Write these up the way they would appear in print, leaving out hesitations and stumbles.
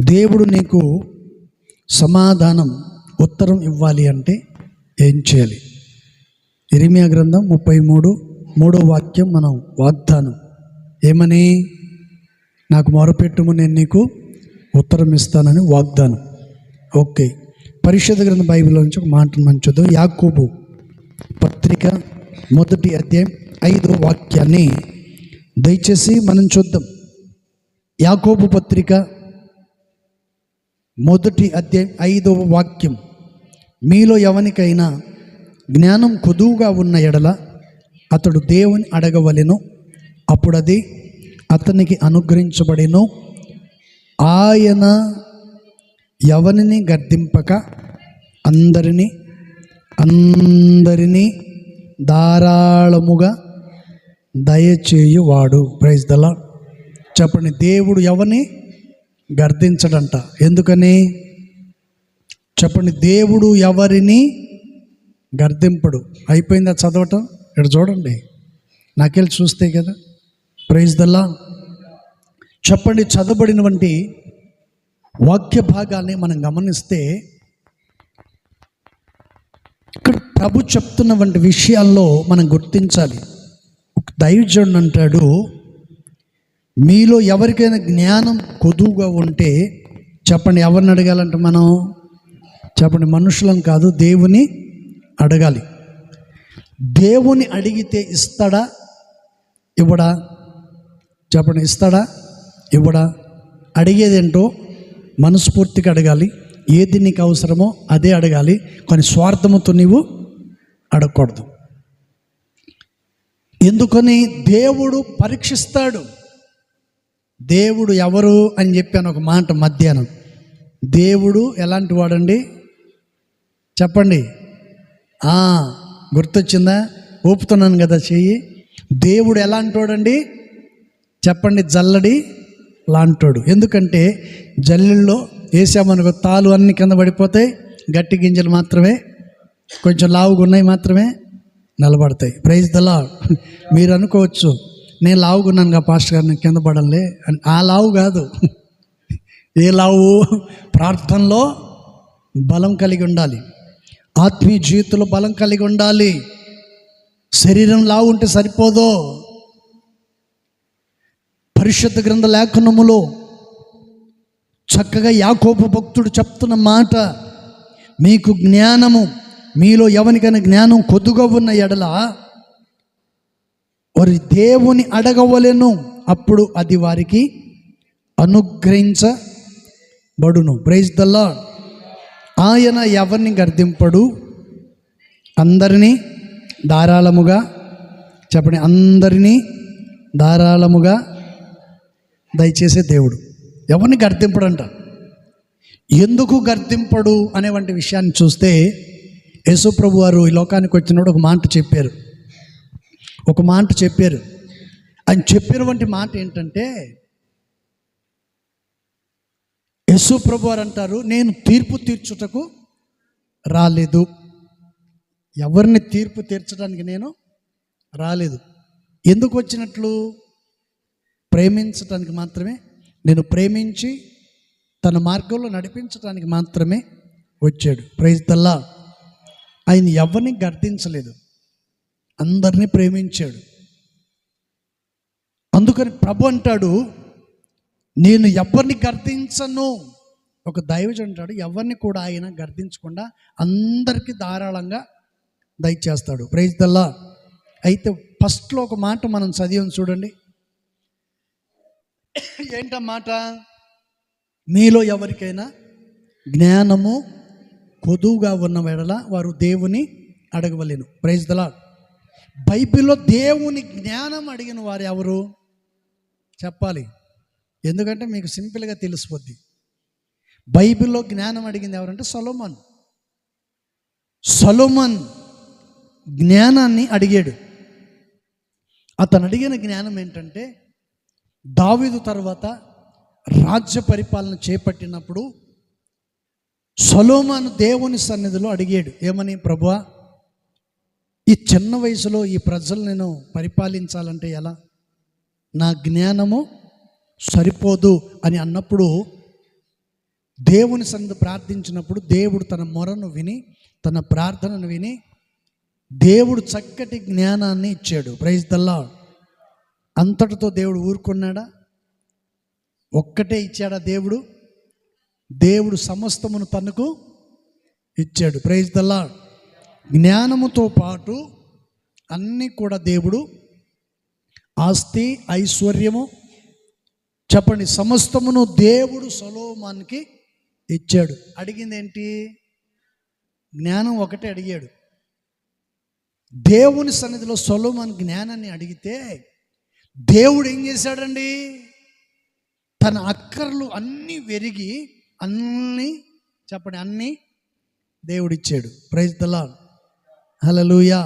దేవుడు నీకు సమాధానం ఉత్తరం ఇవ్వాలి అంటే ఏం చేయాలి? ఇర్మీయా గ్రంథం 33:3 వాక్యం మనం వాగ్దానం ఏమని? నాకు మొరపెట్టుము, నేను నీకు ఉత్తరం ఇస్తానని వాగ్దానం. ఓకే, పరిశుద్ధ గ్రంథ బైబిల్లో నుంచి ఒక మాట మనం చూద్దాం. యాకోబు పత్రిక 1వ అధ్యాయం 5వ వాక్యాన్ని దయచేసి మనం చూద్దాం. యాకోబు పత్రిక 1వ అధ్యాయం 5వ వాక్యం. మీలో ఎవనికైనా జ్ఞానం కొదువుగా ఉన్న ఎడల అతడు దేవుని అడగవలెను, అప్పుడు అది అతనికి అనుగ్రహించబడెను. ఆయన ఎవరిని గద్దింపక అందరినీ ధారాళముగా దయచేయువాడు. Praise the Lord. చెప్పండి, దేవుడు ఎవరిని గర్దించడంట. ఎందుకని చెప్పండి? దేవుడు ఎవరిని గర్దింపడు. అయిపోయిందా చదవటం? ఇక్కడ చూడండి, నాకెళ్ళి చూస్తే కదా. Praise the Lord. చెప్పండి, చదవబడినటువంటి వాక్య భాగాన్ని మనం గమనిస్తే ఇక్కడ ప్రభు చెప్తున్నటువంటి విషయాల్లో మనం గుర్తించాలి. ఒక దైవజనుడు అంటాడు, మీలో ఎవరికైనా జ్ఞానం కొదువుగా ఉంటే చెప్పండి, ఎవరిని అడగాలంటే మనం? చెప్పండి, మనుషులను కాదు, దేవుని అడగాలి. దేవుని అడిగితే ఇస్తాడా ఇవ్వడా? చెప్పండి, ఇస్తాడా ఇవ్వడా? అడిగేదేంటో మనస్ఫూర్తిగా అడగాలి. ఏది నీకు అవసరమో అదే అడగాలి. కానీ స్వార్థముతో నీవు అడగకూడదు. ఎందుకని? దేవుడు పరీక్షిస్తాడు. దేవుడు ఎవరు అని చెప్పాను ఒక మాట మధ్యాహ్నం. దేవుడు ఎలాంటి వాడండి చెప్పండి? గుర్తొచ్చిందా? ఊపుతున్నాను కదా చెయ్యి. దేవుడు ఎలాంటి వాడండి చెప్పండి? జల్లడి లాంటోడు. ఎందుకంటే జల్లెల్లో వేసామనుకో తాలు అన్ని కింద పడిపోతాయి, గట్టి గింజలు మాత్రమే కొంచెం లావుగా ఉన్నాయి మాత్రమే నిలబడతాయి. Praise the lord. మీరు అనుకోవచ్చు, నేను లావుగున్నానుగా పాస్టర్ గారు, నేను కింద పడలే అని. ఆ లావు కాదు. ఏ లావు? ప్రార్థనలో బలం కలిగి ఉండాలి, ఆత్మీయ జీవితంలో బలం కలిగి ఉండాలి. శరీరం లావు ఉంటే సరిపోదు. పరిశుద్ధ గ్రంథ లేఖనములో చక్కగా యాకోబు భక్తుడు చెప్తున్న మాట, మీకు జ్ఞానము, మీలో ఎవరికైనా జ్ఞానం కొద్దుగా ఉన్న ఎడల వారి దేవుని అడగవలెను, అప్పుడు అది వారికి అనుగ్రహించబడును. Praise the Lord. ఆయన ఎవరిని గర్దింపడు, అందరినీ ధారాళముగా చెప్పండి, అందరినీ ధారాళముగా దయచేసే దేవుడు. ఎవరిని గర్దింపడంట. ఎందుకు గర్దింపడు అనేవంటి విషయాన్ని చూస్తే యేసు ప్రభు వారు ఈ లోకానికి వచ్చినప్పుడు ఒక మాట చెప్పారు. ఆయన చెప్పినటువంటి మాట ఏంటంటే, యేసు ప్రభు వారు అంటారు, నేను తీర్పు తీర్చుటకు రాలేదు. ఎవరిని తీర్పు తీర్చడానికి నేను రాలేదు. ఎందుకు వచ్చినట్లు? ప్రేమించటానికి మాత్రమే. నేను ప్రేమించి తన మార్గంలో నడిపించడానికి మాత్రమే వచ్చాడు. Praise the Lord. ఆయన ఎవరిని గర్దించలేదు, అందరినీ ప్రేమించాడు. అందుకని ప్రభు అంటాడు, నేను ఎవరిని గర్దించను. ఒక దైవజనుడు అంటాడు, ఎవరిని కూడా ఆయన గర్దించకుండా అందరికీ ధారాళంగా దయచేస్తాడు. Praise the lord. అయితే ఫస్ట్లో ఒక మాట మనం చదివాం చూడండి. ఏంటన్నమాట? మీలో ఎవరికైనా జ్ఞానము కొదువుగా ఉన్న వేళ వారు దేవుని అడగవలెను. Praise the lord. బైబిల్లో దేవుని జ్ఞానం అడిగిన వారు ఎవరు చెప్పాలి? ఎందుకంటే మీకు సింపుల్గా తెలిసిపోద్ది. బైబిల్లో జ్ఞానం అడిగింది ఎవరంటే సొలొమోన్ జ్ఞానాన్ని అడిగాడు. అతను అడిగిన జ్ఞానం ఏంటంటే, దావీదు తర్వాత రాజ్య పరిపాలన చేపట్టినప్పుడు సొలొమోను దేవుని సన్నిధిలో అడిగాడు. ఏమని? ప్రభువా, ఈ చిన్న వయసులో ఈ ప్రజలు నేను పరిపాలించాలంటే ఎలా? నా జ్ఞానము సరిపోదు అని అన్నప్పుడు దేవుని సన్నిధి ప్రార్థించినప్పుడు దేవుడు తన మొరను విని, తన ప్రార్థనను విని దేవుడు చక్కటి జ్ఞానాన్ని ఇచ్చాడు. Praise the Lord. అంతటితో దేవుడు ఊరుకున్నాడా? ఒక్కటే ఇచ్చాడా దేవుడు? దేవుడు సమస్తమును తనకు ఇచ్చాడు. Praise the Lord. జ్ఞానముతో పాటు అన్నీ కూడా దేవుడు, ఆస్తి, ఐశ్వర్యము, చెప్పండి, సమస్తమును దేవుడు సొలొమోనుకి ఇచ్చాడు. అడిగింది ఏంటి? జ్ఞానం ఒకటే అడిగాడు. దేవుని సన్నిధిలో సొలొమోను జ్ఞానాన్ని అడిగితే దేవుడు ఏం చేశాడండి? తన అక్కర్లు అన్నీ వెరిగి అన్నీ, చెప్పండి, అన్నీ దేవుడిచ్చాడు. Praise the Lord. హల్లెలూయా.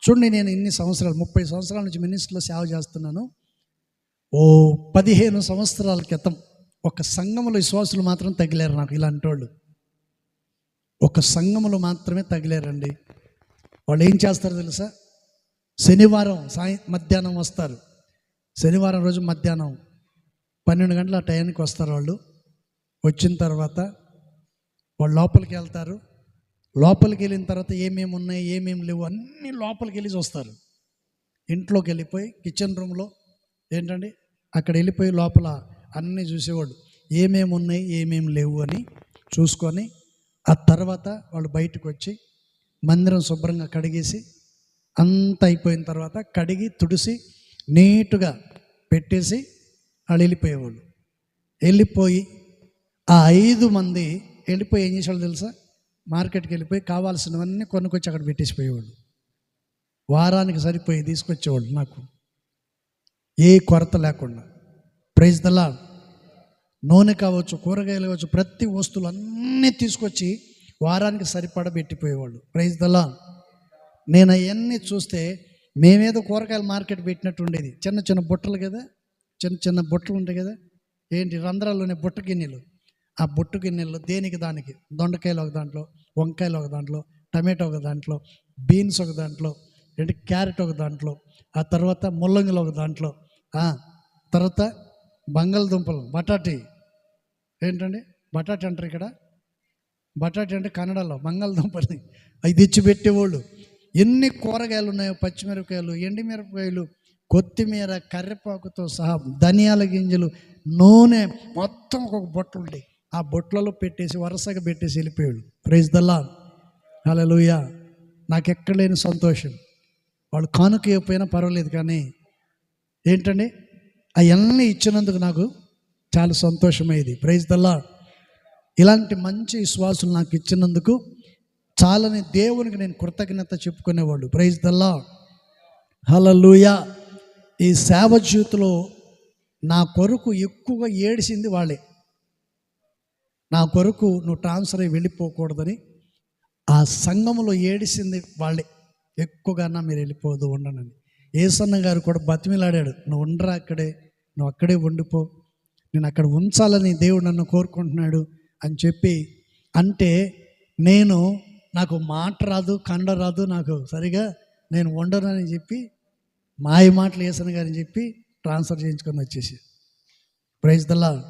చూడండి, నేను ఇన్ని సంవత్సరాలు 30 సంవత్సరాల నుంచి మినిస్ట్రీలో సేవ చేస్తున్నాను. 15 సంవత్సరాల క్రితం ఒక సంఘములో విశ్వాసులు మాత్రం తగిలారు నాకు. ఇలాంటి వాళ్ళు ఒక సంఘములో మాత్రమే తగిలారండి. వాళ్ళు ఏం చేస్తారో తెలుసా? శనివారం మధ్యాహ్నం వస్తారు. శనివారం రోజు మధ్యాహ్నం 12 గంటల టైంకి వస్తారు. వాళ్ళు వచ్చిన తర్వాత వాళ్ళు లోపలికి వెళ్తారు. లోపలికి వెళ్ళిన తర్వాత ఏమేమి ఉన్నాయి, ఏమేమి లేవు అన్నీ లోపలికి వెళ్ళి చూస్తారు. ఇంట్లోకి వెళ్ళిపోయి కిచెన్ రూమ్లో ఏంటండి అక్కడ వెళ్ళిపోయి లోపల అన్నీ చూసేవాళ్ళు. ఏమేమి ఉన్నాయి, ఏమేమి లేవు అని చూసుకొని ఆ తర్వాత వాళ్ళు బయటకు వచ్చి మందిరం శుభ్రంగా కడిగేసి అంత అయిపోయిన తర్వాత కడిగి తుడిసి నీటుగా పెట్టేసి వాళ్ళు వెళ్ళిపోయేవాళ్ళు. వెళ్ళిపోయి ఆ 5 మంది వెళ్ళిపోయి ఏం చేసేవాళ్ళు తెలుసా? మార్కెట్కి వెళ్ళిపోయి కావాల్సినవన్నీ కొనుక్కొచ్చి అక్కడ పెట్టేసిపోయేవాళ్ళు. వారానికి సరిపోయి తీసుకొచ్చేవాళ్ళు నాకు, ఏ కొరత లేకుండా. Praise the Lord. నూనె కావచ్చు, కూరగాయలు కావచ్చు, ప్రతి వస్తువులు అన్నీ తీసుకొచ్చి వారానికి సరిపడా పెట్టిపోయేవాళ్ళు. Praise the Lord. నేను అవన్నీ చూస్తే మేమేదో కూరగాయల మార్కెట్ పెట్టినట్టు ఉండేది. చిన్న చిన్న బుట్టలు కదా, చిన్న చిన్న బుట్టలు ఉంటాయి కదా, ఏంటి రంధ్రాల్లోనే బుట్ట గిన్నెలు. ఆ బుట్ట గిన్నెలు దేనికి దానికి, దొండకాయలు ఒక దాంట్లో, వంకాయలు ఒక దాంట్లో, టమాటో ఒక దాంట్లో, బీన్స్ ఒక దాంట్లో, ఏంటి క్యారెట్ ఒక దాంట్లో, ఆ తర్వాత ముల్లంగిలు ఒక దాంట్లో, తర్వాత బంగాళదుంపలు, బటాటీ, ఏంటండి బటాటీ అంటారు ఇక్కడ, బటాటీ అంటే కన్నడలో బంగాళదుంపని అవి తెచ్చిపెట్టేవాళ్ళు. ఎన్ని కూరగాయలు ఉన్నాయో, పచ్చిమిరపకాయలు, ఎండిమిరపకాయలు, కొత్తిమీర, కరివేపాకుతో సహా, ధనియాల గింజలు, నూనె, మొత్తం ఒక బొట్టలు ఉంటాయి. ఆ బొట్లలో పెట్టేసి వరుసగా పెట్టేసి వెళ్ళిపోయాడు. Praise the Lord. హల్లెలూయా. నాకు ఎక్కడ లేని సంతోషం. వాళ్ళు కానుక ఇవ్వకపోయినా పర్వాలేదు, కానీ ఏంటండి అవన్నీ ఇచ్చినందుకు నాకు చాలా సంతోషమైంది. Praise the lord. ఇలాంటి మంచి విశ్వాసులు నాకు ఇచ్చినందుకు చాలని దేవునికి నేను కృతజ్ఞత చెప్పుకునేవాళ్ళు. Praise the Lord. హల్లెలూయా. ఈ సేవ జీవితంలో నా కొరకు ఎక్కువగా ఏడిసింది వాళ్ళే. నా కొరకు నువ్వు ట్రాన్స్ఫర్ అయ్యి వెళ్ళిపోకూడదని ఆ సంఘంలో ఏడిసింది వాళ్ళే. ఎక్కువగా మీరు వెళ్ళిపోదు, ఉండనని. యేసన్న గారు కూడా బతిమిలాడాడు, నువ్వు ఉండరా అక్కడే, నువ్వు అక్కడే ఉండిపో, నేను అక్కడ ఉంచాలని దేవుడు నన్ను కోరుకుంటున్నాడు అని చెప్పి అంటే, నాకు మాట రాదు, కండ రాదు, నాకు సరిగా నేను ఉండనని చెప్పి మాయ మాటలు యేసన్న గారిని చెప్పి ట్రాన్స్ఫర్ చేయించుకొని వచ్చేసి. Praise the Lord.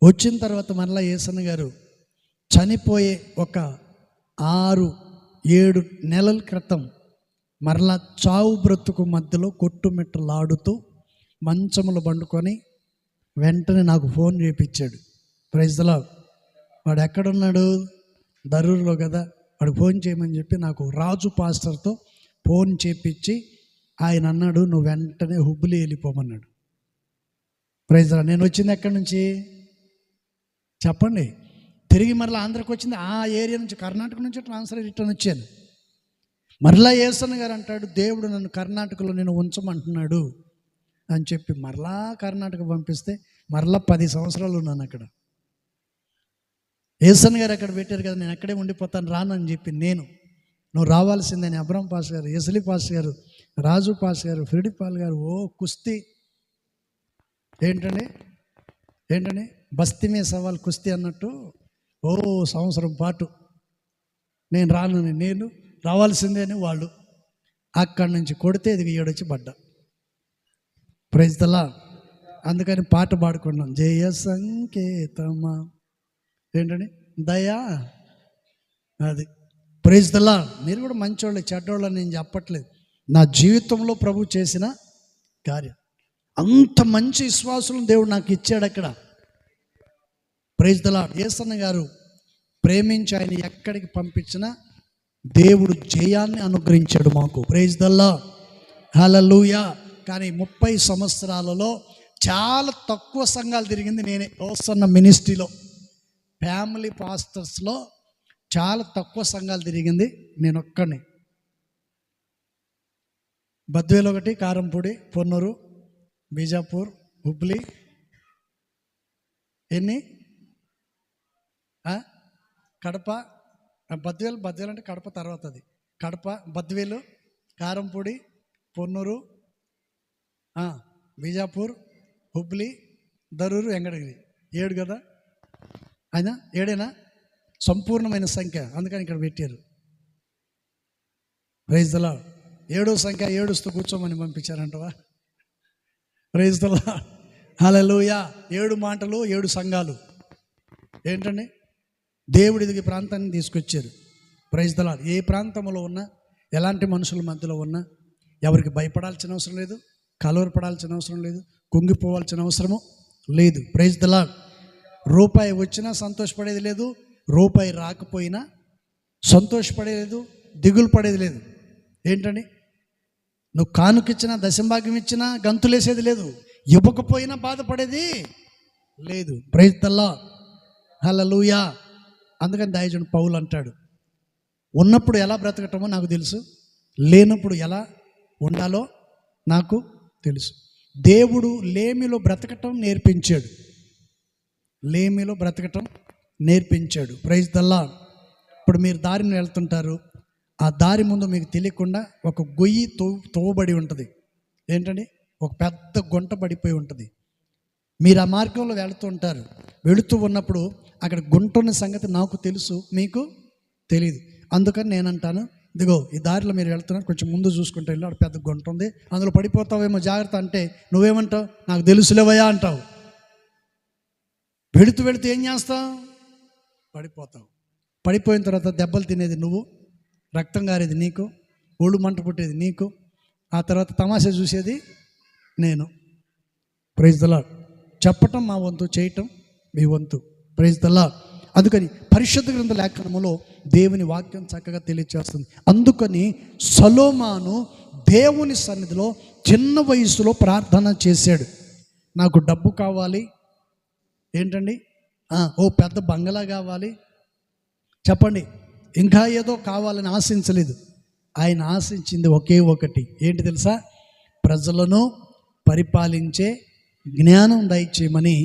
వచ్చిన తర్వాత మరలా యేసన్న గారు చనిపోయే ఒక 6-7 నెలల క్రితం మరలా చావు బ్రతుకు మధ్యలో కొట్టుమిట్టలాడుతూ మంచములు పండుకొని వెంటనే నాకు ఫోన్ చేయించాడు. Praise the Lord. వాడు ఎక్కడున్నాడు? దరూరులో కదా. వాడు ఫోన్ చేయమని చెప్పి నాకు రాజు పాస్టర్తో ఫోన్ చేయించి ఆయన అన్నాడు, నువ్వు వెంటనే హుబ్లీ వెళ్ళిపోమన్నాడు. Praise the Lord. నేను వచ్చింది ఎక్కడి నుంచి చెప్పండి? తిరిగి మరలా ఆంధ్రాకి వచ్చింది. ఆ ఏరియా నుంచి, కర్ణాటక నుంచి ట్రాన్స్ఫర్ రిటర్న్ వచ్చాను. మరలా యేసన్న గారు అంటాడు, దేవుడు నన్ను కర్ణాటకలో నేను ఉంచమంటున్నాడు అని చెప్పి మరలా కర్ణాటక పంపిస్తే మరలా 10 సంవత్సరాలు ఉన్నాను అక్కడ. యేసన్న గారు అక్కడ పెట్టారు కదా, నేను అక్కడే ఉండిపోతాను, రానని చెప్పి నువ్వు రావాల్సిందని అబ్రహం పాస్ గారు, ఎస్లీ పాస్ గారు, రాజు పాస్ గారు, ఫ్రెడి పాల్ గారు, కుస్తీ ఏంటండి బస్తీమే సవాల్ కుస్తీ అన్నట్టు సంవత్సరం పాటు నేను రానని, నేను రావాల్సిందే అని వాళ్ళు అక్కడి నుంచి కొడితే ఇది ఏడొచ్చి పడ్డా. Praise the Lord. అందుకని పాట పాడుకున్నాం, జయ సంకేతమా ఏంటండి? దయా. అది ప్రైజ్ ద లార్డ్. మీరు కూడా మంచోళ్ళే, చెడ్డోళ్ళు అని నేను చెప్పట్లేదు. నా జీవితంలో ప్రభు చేసిన కార్యం. అంత మంచి విశ్వాసులను దేవుడు నాకు ఇచ్చాడు అక్కడ. Praise the lord. యేసన్న గారు ప్రేమించి ఆయన ఎక్కడికి పంపించినా దేవుడు జయాన్ని అనుగ్రహించాడు మాకు. Praise the Lord. హల్లెలూయా. కానీ 30 సంవత్సరాలలో చాలా తక్కువ సంఘాలు తిరిగింది నేనే. యేసన్న మినిస్ట్రీలో ఫ్యామిలీ పాస్టర్స్లో చాలా తక్కువ సంఘాలు తిరిగింది నేను ఒక్కడిని. బద్వేలు ఒకటి, కారంపూడి, పొన్నూరు, బీజాపూర్, హుబ్లీ, ఎన్ని, కడప. బద్వేలు అంటే కడప తర్వాత, అది కడప, బద్వేలు, కారంపూడి, పొన్నూరు, బీజాపూర్, హుబ్లీ, దరూరు, వెంకటగిరి. 7 కదా అయినా 7ఏనా సంపూర్ణమైన సంఖ్య, అందుకని ఇక్కడ పెట్టారు. Praise the Lord. 7వ సంఖ్య ఏడుస్తూ కూర్చోమని పంపించారంటవా? Praise the Lord. హల్లెలూయా. 7 మాటలు 7 సంఘాలు. ఏంటండి? దేవుడి ఇది ప్రాంతాన్ని తీసుకొచ్చారు. Praise the lord. ఏ ప్రాంతంలో ఉన్నా, ఎలాంటి మనుషుల మధ్యలో ఉన్నా ఎవరికి భయపడాల్సిన అవసరం లేదు, కలవరపడాల్సిన అవసరం లేదు, కుంగిపోవాల్సిన అవసరము లేదు. Praise the Lord. రూపాయి వచ్చినా సంతోషపడేది లేదు, రూపాయి రాకపోయినా సంతోషపడేది లేదు, దిగులు పడేది లేదు. ఏంటండి? నువ్వు కానుకిచ్చినా, దశంభాగ్యం ఇచ్చినా గంతులేసేది లేదు, ఇవ్వకపోయినా బాధపడేది లేదు. Praise the Lord. హల్లెలూయా. అందుకని దైవజనుడు పౌలు అంటాడు, ఉన్నప్పుడు ఎలా బ్రతకటమో నాకు తెలుసు, లేనప్పుడు ఎలా ఉండాలో నాకు తెలుసు. దేవుడు లేమిలో బ్రతకటం నేర్పించాడు. లేమిలో బ్రతకటం నేర్పించాడు. Praise the Lord. ఇప్పుడు మీరు దారిని వెళ్తుంటారు, ఆ దారి ముందు మీకు తెలియకుండా ఒక గొయ్యి తవ్వబడి ఉంటుంది. ఏంటండి? ఒక పెద్ద గుంట పడిపోయి ఉంటుంది. మీరు ఆ మార్గంలో వెళుతూ ఉన్నప్పుడు అక్కడ గుంట ఉన్న సంగతి నాకు తెలుసు, మీకు తెలియదు. అందుకని నేనంటాను, ఇదిగో ఈ దారిలో మీరు వెళ్తున్నారు, కొంచెం ముందు చూసుకుంటే వెళ్ళి అక్కడ పెద్ద గుంట ఉంది, అందులో పడిపోతావేమో జాగ్రత్త. అంటే నువ్వేమంటావు? నాకు తెలుసులేవయ్యా అంటావు. వెళుతూ ఏం చేస్తావు? పడిపోతావు. పడిపోయిన తర్వాత దెబ్బలు తినేది నువ్వు, రక్తం గారేది నీకు, ఒళ్ళు మంట పుట్టేది నీకు, ఆ తర్వాత తమాషా చూసేది నేను. Praise the Lord. చెప్పటం మా వంతు, చేయటం మీ వంతు. Praise the Lord. అందుకని పరిశుద్ధ గ్రంథ లేఖనములో దేవుని వాక్యం చక్కగా తెలియజేస్తుంది. అందుకని సొలొమోను దేవుని సన్నిధిలో చిన్న వయసులో ప్రార్థన చేశాడు. నాకు డబ్బు కావాలి, ఏంటండి, ఓ పెద్ద బంగళా కావాలి, చెప్పండి, ఇంకా ఏదో కావాలని ఆశించలేదు. ఆయన ఆశించింది ఒకే ఒకటి. ఏంటి తెలుసా? ప్రజలను పరిపాలించే జ్ఞానం దయచేయమని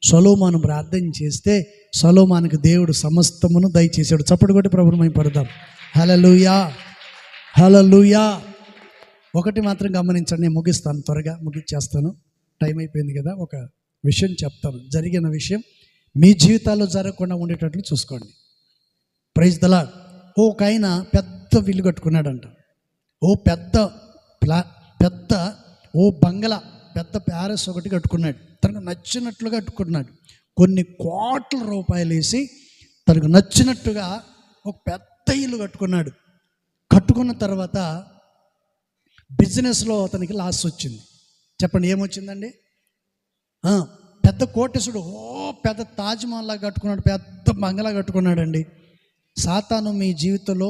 సొలొమోను ప్రార్థన చేస్తే సొలొమోనుకు దేవుడు సమస్తమును దయచేశాడు. చప్పటి కొట్టి ప్రభువుని మహిమపడదాం. హల్లెలూయా. హల్లెలూయా. ఒకటి మాత్రం గమనించండి, నేను ముగిస్తాను, త్వరగా ముగిచ్చేస్తాను, టైం అయిపోయింది కదా. ఒక విషయం చెప్తాను, జరిగిన విషయం మీ జీవితాల్లో జరగకుండా ఉండేటట్లు చూసుకోండి. Praise the Lord. ఒక ఆయన పెద్ద విల్లు కట్టుకున్నాడంట. ఓ బంగళా, పెద్ద ప్యాలెస్ ఒకటి కట్టుకున్నాడు. తనకు నచ్చినట్లుగా కట్టుకున్నాడు. కొన్ని కోట్ల రూపాయలు వేసి తనకు నచ్చినట్టుగా ఒక పెద్ద ఇల్లు కట్టుకున్నాడు. కట్టుకున్న తర్వాత బిజినెస్లో అతనికి లాస్ వచ్చింది. చెప్పండి, ఏమొచ్చిందండి? పెద్ద కోటేశుడు, పెద్ద తాజ్మహల్లా కట్టుకున్నాడు, పెద్ద బంగళా కట్టుకున్నాడండి. సాతాను మీ జీవితంలో,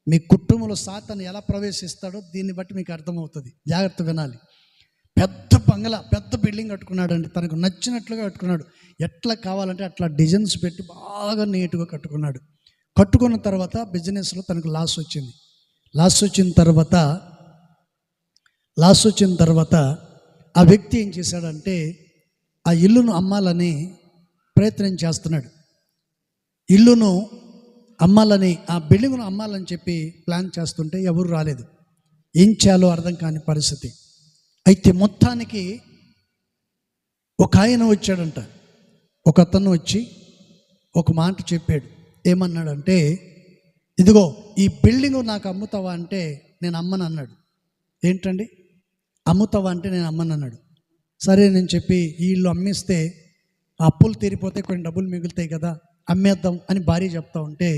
మీ కుటుంబంలో సాతాను ఎలా ప్రవేశిస్తాడో దీన్ని బట్టి మీకు అర్థమవుతుంది. జాగ్రత్త వినాలి. పెద్ద బంగళా, పెద్ద బిల్డింగ్ కట్టుకున్నాడండి. తనకు నచ్చినట్లుగా కట్టుకున్నాడు. ఎట్లా కావాలంటే అట్లా డిజైన్స్ పెట్టి బాగా నీట్గా కట్టుకున్నాడు. కట్టుకున్న తర్వాత బిజినెస్లో తనకు లాస్ వచ్చింది. లాస్ వచ్చిన తర్వాత ఆ వ్యక్తి ఏం చేశాడంటే ఆ ఇల్లును అమ్మాలని ప్రయత్నం చేస్తున్నాడు. ఇల్లును అమ్మాలని, ఆ బిల్డింగ్ను అమ్మాలని చెప్పి ప్లాన్ చేస్తుంటే ఎవరు రాలేదు. ఏం చేయాలో అర్థం కాని పరిస్థితి. అయితే మొత్తానికి ఒక ఆయన వచ్చాడంట. ఒక అతను వచ్చి ఒక మాట చెప్పాడు. ఏమన్నాడంటే, ఇదిగో ఈ బిల్డింగ్ నాకు అమ్ముతావా అంటే నేను అమ్మను అన్నాడు. ఏంటండి, అమ్ముతావా అంటే నేను అమ్మను అన్నాడు. సరే నేను చెప్పి ఈ ఇల్లు అమ్మిస్తే అప్పులు తీరిపోతే కొన్ని డబ్బులు మిగులుతాయి కదా, అమ్మేద్దాం అని భార్య చెప్తా ఉంటే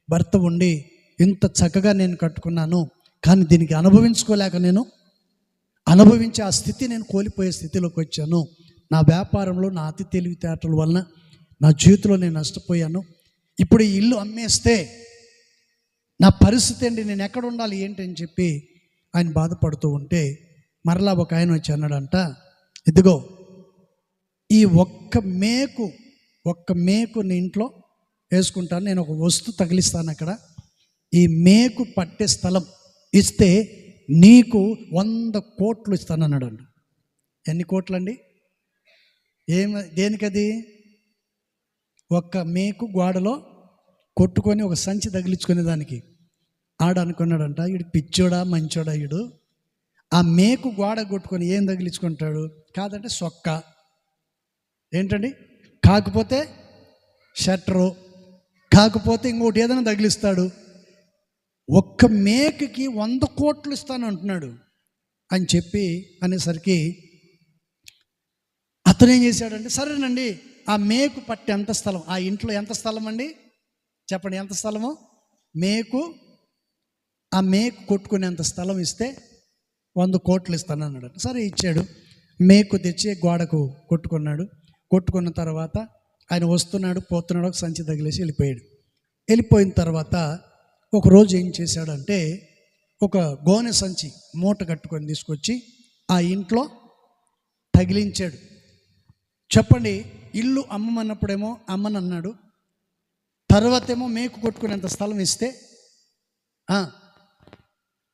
భర్త ఉండి, ఇంత చక్కగా నేను కట్టుకున్నాను, కానీ దీనికి అనుభవించుకోలేక నేను అనుభవించే ఆ స్థితి నేను కోల్పోయే స్థితిలోకి వచ్చాను. నా వ్యాపారంలో నా అతి తెలివితేటల వలన నా జీవితంలో నేను నష్టపోయాను. ఇప్పుడు ఈ ఇల్లు అమ్మేస్తే నా పరిస్థితి ఏంటి, నేను ఎక్కడ ఉండాలి ఏంటి అని చెప్పి ఆయన బాధపడుతూ ఉంటే మరలా ఒక ఆయన వచ్చి అన్నాడంట, ఇదిగో ఈ ఒక్క మేకు నీ ఇంట్లో వేసుకుంటాను, నేను ఒక వస్తువు తగిలిస్తాను అక్కడ, ఈ మేకు పట్టే స్థలం ఇస్తే నీకు 100 కోట్లు ఇస్తాను అన్నాడు. ఎన్ని కోట్లండి? దేనికది? ఒక్క మేకు గోడలో కొట్టుకొని ఒక సంచి తగిలించుకునే దానికి. అనుకున్నాడంట, వీడు పిచ్చోడా మంచోడా వీడు, ఆ మేకు గోడ కొట్టుకొని ఏం తగిలించుకుంటాడు? కాదంటే సొక్క, ఏంటండి, కాకపోతే షట్టరు, కాకపోతే ఇంకోటి ఏదైనా తగిలిస్తాడు. ఒక్క మేకుకి 100 కోట్లు ఇస్తాను అంటున్నాడు అని చెప్పి అనేసరికి అతను ఏం చేశాడంటే, సరేనండి ఆ మేకు పట్టి ఎంత స్థలం, ఆ ఇంట్లో ఎంత స్థలం అండి చెప్పండి, ఎంత స్థలము? ఆ మేకు కొట్టుకునేంత స్థలం ఇస్తే 100 కోట్లు ఇస్తాను అన్నాడు. సరే ఇచ్చాడు. మేకు తెచ్చి గోడకు కొట్టుకున్నాడు. కొట్టుకున్న తర్వాత ఆయన వస్తున్నాడు, పోతున్నాడు, ఒక సంచి తగిలేసి వెళ్ళిపోయాడు. వెళ్ళిపోయిన తర్వాత ఒకరోజు ఏం చేశాడంటే, ఒక గోనె సంచి మూట కట్టుకొని తీసుకొచ్చి ఆ ఇంట్లో తగిలించాడు. చెప్పండి, ఇల్లు అమ్మమన్నప్పుడేమో అమ్మనన్నాడు, తర్వాత ఏమో మేకు కొట్టుకునేంత స్థలం ఇస్తే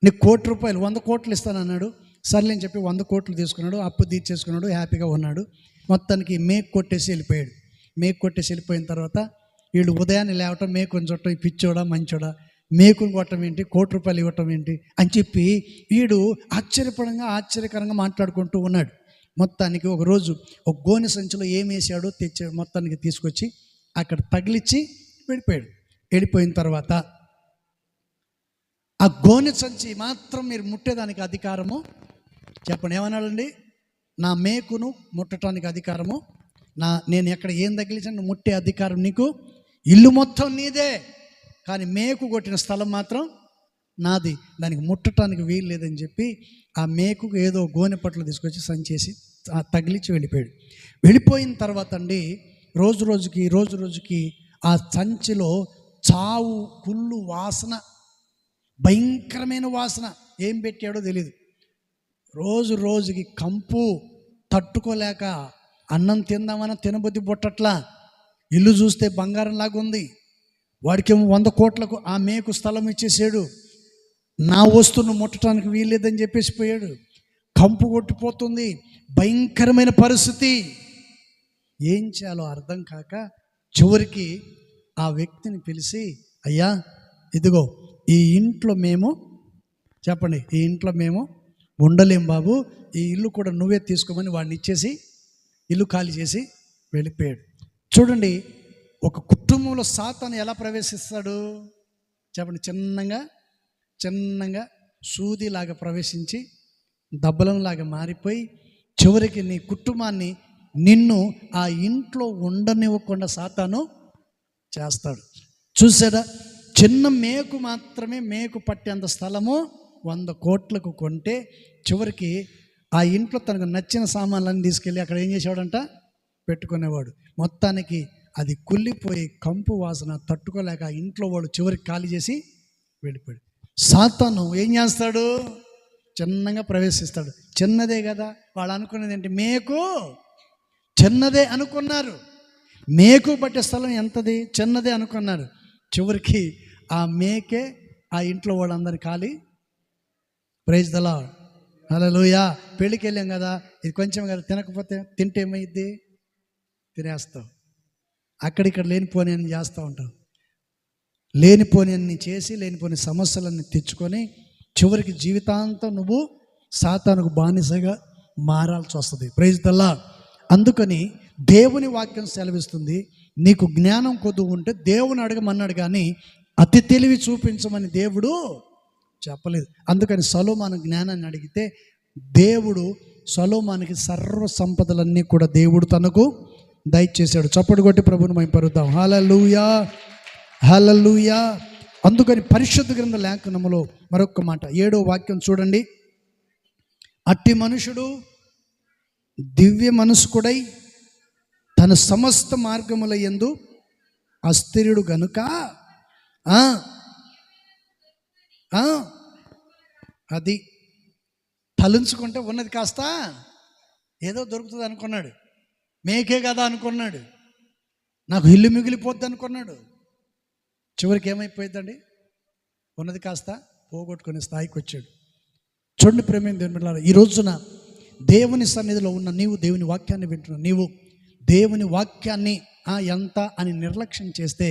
నీకు 1 కోటి 100 కోట్లు ఇస్తానన్నాడు. సర్లేని చెప్పి 100 కోట్లు తీసుకున్నాడు, అప్పు తీర్చేసుకున్నాడు, హ్యాపీగా ఉన్నాడు. మొత్తానికి మేకు కొట్టేసి వెళ్ళిపోయాడు. మేకు కొట్టేసి వెళ్ళిపోయిన తర్వాత వీళ్ళు ఉదయాన్నే లేవటం, మేకుని చుట్టం, పిచ్చోడా మంచోడా, మేకుని కొట్టడం ఏంటి, 1 కోటి ఇవ్వటం ఏంటి అని చెప్పి వీడు ఆశ్చర్యకరంగా మాట్లాడుకుంటూ ఉన్నాడు. మొత్తానికి ఒకరోజు ఒక గోనె సంచిలో ఏం వేసాడో తెచ్చాడు, మొత్తానికి తీసుకొచ్చి అక్కడ తగిలిచ్చి వెళ్ళిపోయాడు. వెళ్ళిపోయిన తర్వాత ఆ గోనె సంచి మాత్రం మీరు ముట్టేదానికి అధికారము, చెప్పండి ఏమన్నాడండి, నా మేకును ముట్టడానికి అధికారము, నేను ఎక్కడ ఏం తగిలించాను ముట్టే అధికారం నీకు, ఇల్లు మొత్తం నీదే, కానీ మేకు కొట్టిన స్థలం మాత్రం నాది, దానికి ముట్టడానికి వీలు లేదని చెప్పి ఆ మేకుకు ఏదో గోనె పట్లు తీసుకొచ్చి సంచేసి తగిలించి వెళ్ళిపోయాడు. వెళ్ళిపోయిన తర్వాత అండి రోజు రోజుకి ఆ సంచిలో చావు, కుళ్ళు వాసన, భయంకరమైన వాసన, ఏం పెట్టాడో తెలియదు. రోజుకి కంపు తట్టుకోలేక అన్నం తిందామన్నా తినబుద్ధి పుట్టట్లా, ఇల్లు చూస్తే బంగారంలాగా ఉంది. వాడికేమో 100 కోట్లకు ఆ మేకు స్థలం ఇచ్చేసాడు, నా వస్తువును ముట్టడానికి వీల్లేదని చెప్పేసి పోయాడు. కంపు కొట్టిపోతుంది, భయంకరమైన పరిస్థితి. ఏం చేయాలో అర్థం కాక చివరికి ఆ వ్యక్తిని పిలిచి, అయ్యా ఇదిగో ఈ ఇంట్లో మేము, చెప్పండి, ఈ ఇంట్లో మేము ఉండలేం బాబు, ఈ ఇల్లు కూడా నువ్వే తీసుకోమని వాడిని ఇచ్చేసి ఇల్లు ఖాళీ చేసి వెళ్ళిపోయాడు. చూడండి, ఒక కుటుంబంలో సాతాను ఎలా ప్రవేశిస్తాడు చెప్పండి, చిన్నగా సూదిలాగా ప్రవేశించి దబ్బలంలాగా మారిపోయి చివరికి నీ కుటుంబాన్ని, నిన్ను ఆ ఇంట్లో ఉండనివ్వకుండా సాతాను చేస్తాడు. చూసారా, చిన్న మేకు మాత్రమే, మేకు పట్టేంత స్థలము 100 కోట్లకు కొంటే చివరికి ఆ ఇంట్లో తనకు నచ్చిన సామాన్లన్నీ తీసుకెళ్ళి అక్కడ ఏం చేసేవాడంట, పెట్టుకునేవాడు. మొత్తానికి అది కుళ్ళిపోయి కంపు వాసన తట్టుకోలేక ఆ ఇంట్లో వాడు చివరికి ఖాళీ చేసి వెళ్ళిపోయాడు. సాతాను ఏం చేస్తాడు, చిన్నగా ప్రవేశిస్తాడు. చిన్నదే కదా, వాళ్ళు అనుకున్నది ఏంటి, మేకు చిన్నదే అనుకున్నారు, మేకు పట్టే స్థలం ఎంతది, చిన్నదే అనుకున్నారు. చివరికి ఆ మేకే ఆ ఇంట్లో వాళ్ళందరి ఖాళీ. ప్రైజ్ ద లార్డ్, హల్లెలూయా. పెళ్ళికి వెళ్ళాం కదా, ఇది కొంచెం కదా, తినకపోతే తింటే ఏమైద్ది, తినేస్తావు. అక్కడిక్కడ లేనిపోని అని చేస్తూ ఉంటావు, లేనిపోని అన్ని చేసి లేనిపోని సమస్యలన్నీ తెచ్చుకొని చివరికి జీవితాంతం నువ్వు సాతానుకు బానిసగా మారాల్సి వస్తుంది. Praise the Lord. అందుకని దేవుని వాక్యం సెలవిస్తుంది, నీకు జ్ఞానం కొద్దు ఉంటే దేవుని అడగమన్నాడు, కానీ అతి తెలివి చూపించమని దేవుడు చెప్పలేదు. అందుకని సొలొమోను జ్ఞానాన్ని అడిగితే దేవుడు సొలొమోనుకి సర్వ సంపదలన్నీ కూడా దేవుడు తనకు దయచేశాడు. చప్పటి కొట్టి ప్రభువును మహిమపరుద్దాం. హల్లెలూయా, హల్లెలూయా. అందుకని పరిశుద్ధ గ్రంథ లేఖనములో మరొక మాట 7వ వాక్యం చూడండి. అట్టి మనుషుడు దివ్య మనస్కుడై తన సమస్త మార్గముల యందు అస్థిరుడు గనుక అది తలుంచుకుంటే ఉన్నది కాస్త ఏదో దొరుకుతుంది అనుకున్నాడు. మేకే కదా అనుకున్నాడు. నాకు ఇల్లు మిగిలిపోద్ది అనుకున్నాడు. చివరికి ఏమైపోయిందండి? ఉన్నది కాస్త పోగొట్టుకునే స్థాయికి వచ్చాడు. చూడండి ప్రేమ దేవుని బిడ్డలారా, ఈ రోజున దేవుని సన్నిధిలో ఉన్న నీవు, దేవుని వాక్యాన్ని వింటున్నావు, నీవు దేవుని వాక్యాన్ని ఎంత అని నిర్లక్ష్యం చేస్తే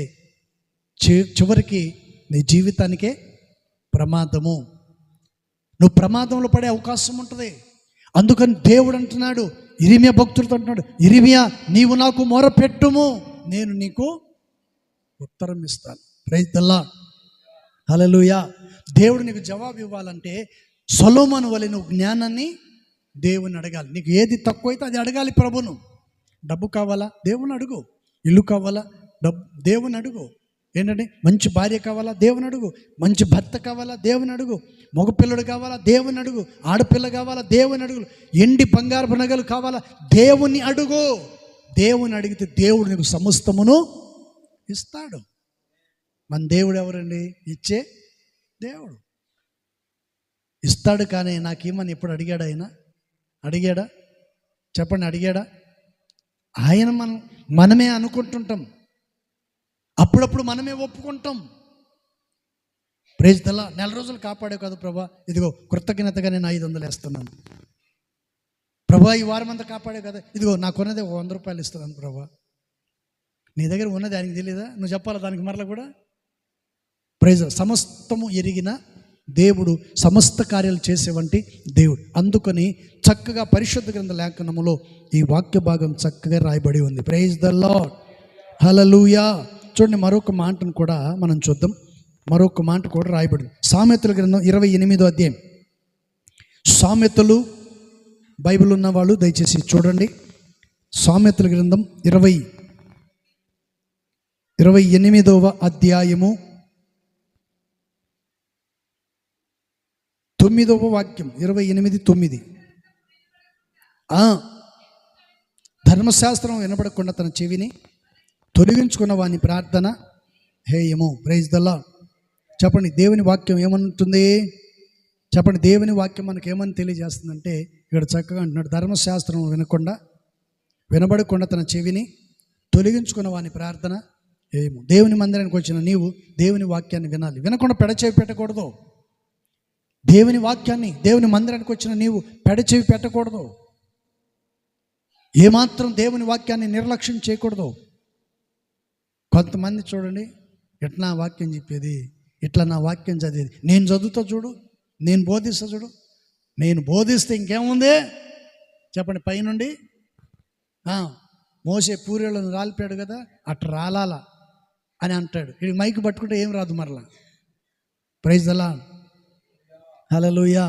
చివరికి నీ జీవితానికే ప్రమాదము. నువ్వు ప్రమాదంలో పడే అవకాశం ఉంటుంది. అందుకని దేవుడు అంటున్నాడు, ఇరిమియా భక్తుడితో అంటున్నాడు, ఇరిమియా నీవు నాకు మొరపెట్టుము, నేను నీకు ఉత్తరం ఇస్తాను. ప్రైజ్ ది లార్డ్, హల్లెలూయా. దేవుడు నీకు జవాబు ఇవ్వాలంటే సొలొమోను వలె నువ్వు జ్ఞానాన్ని దేవుని అడగాలి. నీకు ఏది తక్కువైతే అది అడగాలి ప్రభును. డబ్బు కావాలా? దేవుని అడుగు. ఇల్లు కావాలా? దేవుని అడుగు. ఏంటంటే మంచి భార్య కావాలా? దేవుని అడుగు. మంచి భర్త కావాలా? దేవుని అడుగు. మగపిల్లడు కావాలా? దేవుని అడుగు. ఆడపిల్ల కావాలా? దేవుని అడుగు. ఎండి బంగారపు నగలు కావాలా? దేవుని అడుగు. దేవుని అడిగితే దేవుడు నీకు సమస్తమును ఇస్తాడు. మన దేవుడు ఎవరండి? ఇచ్చే దేవుడు. ఇస్తాడు. కానీ నాకేమని ఎప్పుడు అడిగాడు? ఆయన అడిగాడా? చెప్పండి, అడిగాడా? ఆయన మనమే అనుకుంటుంటాం, అప్పుడప్పుడు మనమే ఒప్పుకుంటాం. Praise the Lord. నెల రోజులు కాపాడే కదా ప్రభా, ఇదిగో కృతజ్ఞతగా నేను 500 వేస్తున్నాను ప్రభా. ఈ వారం అంతా కాపాడే కదా, ఇదిగో నాకున్నది 100 రూపాయలు ఇస్తున్నాను ప్రభా. నీ దగ్గర ఉన్నది ఆయనకి తెలియదా? నువ్వు చెప్పాలా దానికి మరలా కూడా? ప్రైజ్. సమస్తము ఎరిగిన దేవుడు, సమస్త కార్యాలు చేసేవంటి దేవుడు. అందుకని చక్కగా పరిశుద్ధ గ్రంథ లేఖనములో ఈ వాక్య భాగం చక్కగా రాయబడి ఉంది. ప్రైజ్ ది లార్డ్, హల్లెలూయా. చూడండి, మరొక మాటను కూడా మనం చూద్దాం. మరొక మాట కూడా రాయబడింది. సామెతల గ్రంథం 28వ అధ్యాయం. సామెతలు బైబిల్ ఉన్నవాళ్ళు దయచేసి చూడండి. సామెతల గ్రంథం 28వ అధ్యాయము 9వ వాక్యం. 28:9. ధర్మశాస్త్రం వినపడకుండా తన చెవిని తొలగించుకున్న వాని ప్రార్థన హేయము. Praise the lord. చెప్పండి, దేవుని వాక్యం ఏమంటుంది? చెప్పండి, దేవుని వాక్యం మనకి ఏమని తెలియజేస్తుందంటే ఇక్కడ చక్కగా అంటున్నాడు, ధర్మశాస్త్రం వినబడకుండా తన చెవిని తొలగించుకున్న వాని ప్రార్థన హేయము. దేవుని మందిరానికి వచ్చిన నీవు దేవుని వాక్యాన్ని వినాలి, వినకుండా పెడచెవి పెట్టకూడదు. దేవుని వాక్యాన్ని, దేవుని మందిరానికి వచ్చిన నీవు పెడచెవి పెట్టకూడదు. ఏమాత్రం దేవుని వాక్యాన్ని నిర్లక్ష్యం చేయకూడదు. కొంతమంది చూడండి, ఎట్లా నా వాక్యం చెప్పేది, ఇట్లా నా వాక్యం చదివేది, నేను చదువుతా చూడు, నేను బోధిస్తా చూడు, నేను బోధిస్తే ఇంకేముంది చెప్పండి, పైనుండి మోసే పూరేళ్ళను రాలిపాడు కదా, అట్లా రాలాలా అని అంటాడు. ఇది మైక్ పట్టుకుంటే ఏం రాదు మరలా. ప్రైజ్ ది లార్డ్, హల్లెలూయా.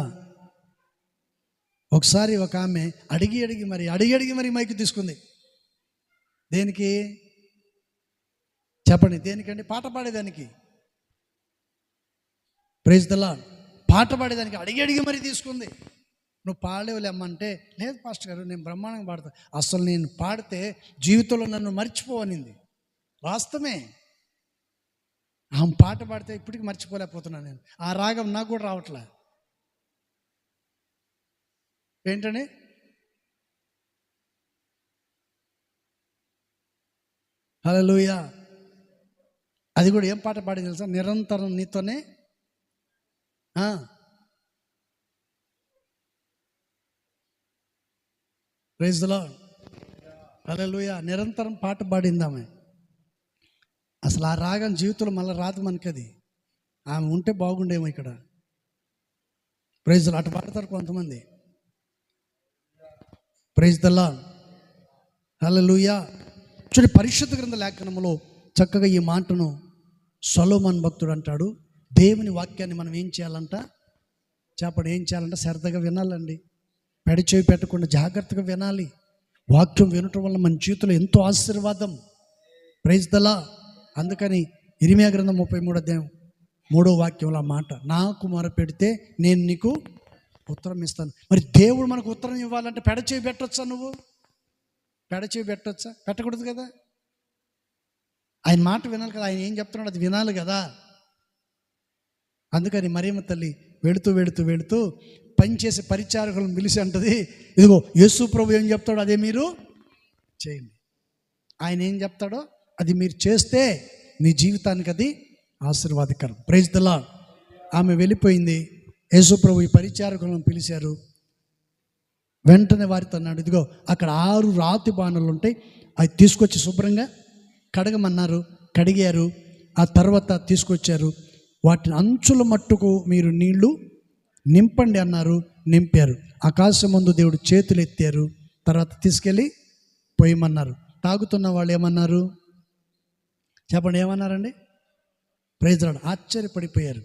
ఒకసారి ఒక ఆమె అడిగి మరి మైక్ తీసుకుంది. దేనికి చెప్పండి? దేనికండి? పాట పాడేదానికి. Praise the lord. పాట పాడేదానికి అడిగి మరి తీసుకుంది. నువ్వు పాడేవులేమ్మంటే, లేదు పాస్టర్ గారు నేను బ్రహ్మాండంగా పాడతా, అసలు నేను పాడితే జీవితంలో నన్ను మర్చిపోవనింది. వాస్తవమే, ఆమె పాట పాడితే ఇప్పటికీ మర్చిపోలేకపోతున్నాను నేను. ఆ రాగం నాకు కూడా రావట్లే. ఏంటని? హల్లెలూయా. అది కూడా ఏం పాట పాడి తెలుసా? నిరంతరం నీతోనే. ప్రైజ్ ది లార్డ్, హల్లెలూయా. నిరంతరం పాట పాడిందామె. అసలు ఆ రాగం జీవితంలో మళ్ళీ రాదు మనకి. అది ఆమె ఉంటే బాగుండేమో ఇక్కడ. Praise the Lord. అటు పాడతారు కొంతమంది. ప్రైజ్ ది లార్డ్, హల్లెలూయా. చూడండి, పరిశుద్ధ గ్రంథ లేఖనములో చక్కగా ఈ మాటను సొలొమోను భక్తుడు అంటాడు, దేవుని వాక్యాన్ని మనం ఏం చేయాలంట చెప్పండి? ఏం చేయాలంట? శ్రద్ధగా వినాలండి, పెడచెవి పెట్టకుండా జాగ్రత్తగా వినాలి. వాక్యం వినటం వల్ల మన జీవితంలో ఎంతో ఆశీర్వాదం. ప్రైజ్ దలా. అందుకని ఇర్మీయా గ్రంథం 33 అధ్యాయం 3వ వాక్యంలో ఆ మాట, నాకు మొరపెడితే నేను నీకు ఉత్తరం ఇస్తాను. మరి దేవుడు మనకు ఉత్తరం ఇవ్వాలంటే పెడచేయి పెట్టొచ్చా? నువ్వు పెడచేయి పెట్టొచ్చా? పెట్టకూడదు కదా. ఆయన మాట వినాలి కదా. ఆయన ఏం చెప్తున్నాడు అది వినాలి కదా. అందుకని మరియమ్మ తల్లి వెళుతూ పనిచేసే పరిచారకులను పిలిచి అంటది, ఇదిగో యేసు ప్రభు ఏం చెప్తాడో అదే మీరు చేయండి. ఆయన ఏం చెప్తాడో అది మీరు చేస్తే మీ జీవితానికి అది ఆశీర్వాదకరం. Praise the lord. ఆమె వెళ్ళిపోయింది. యేసు ప్రభు ఈ పరిచారకులను పిలిచారు. వెంటనే వారితో అన్నాడు, ఇదిగో అక్కడ 6 రాతి బాణలు ఉంటాయి, అవి తీసుకొచ్చి శుభ్రంగా కడగమన్నారు. కడిగారు. ఆ తర్వాత తీసుకొచ్చారు. వాటిని అంచుల మట్టుకు మీరు నీళ్లు నింపండి అన్నారు. నింపారు. ఆకాశం ముందు దేవుడు చేతులు ఎత్తారు. తర్వాత తీసుకెళ్ళి పోయమన్నారు. తాగుతున్న వాళ్ళు ఏమన్నారు చెప్పండి? ఏమన్నారండి? Praise the Lord. ఆశ్చర్యపడిపోయారు.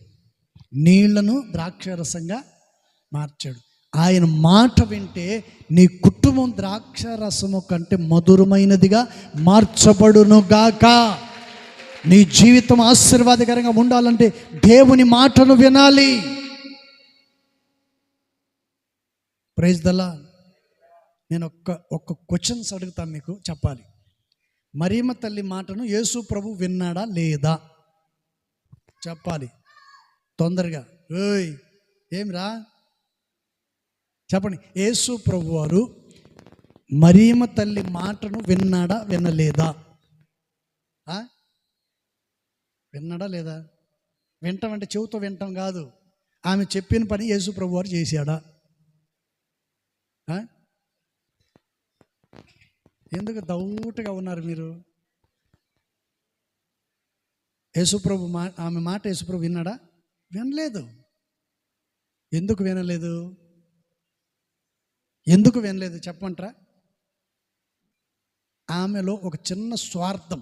నీళ్లను ద్రాక్షారసంగా మార్చాడు. ఆయన మాట వింటే నీ కుటుంబం ద్రాక్షారసము కంటే మధురమైనదిగా మార్చబడును గాక. నీ జీవితం ఆశీర్వాదకరంగా ఉండాలంటే దేవుని మాటను వినాలి. Praise the Lord. నేను ఒక్క క్వశ్చన్స్ అడుగుతాను, మీకు చెప్పాలి. మరియమ్మ తల్లి మాటను యేసు ప్రభు విన్నాడా లేదా? చెప్పాలి తొందరగా. ఓయ్ ఏమిరా చెప్పండి. యేసు ప్రభు వారు మరియమ్మ తల్లి మాటను విన్నాడా వినలేదా? విన్నాడా లేదా? వింటాం అంటే చెవుతో వింటాం కాదు. ఆమె చెప్పిన పని యేసు ప్రభు వారు చేశాడా? ఎందుకు దౌటుగా ఉన్నారు మీరు? యేసుప్రభు ఆమె మాట యేసుప్రభు విన్నాడా? వినలేదు. ఎందుకు వినలేదు? ఎందుకు వినలేదు చెప్పమంటారా? ఆమెలో ఒక చిన్న స్వార్థం.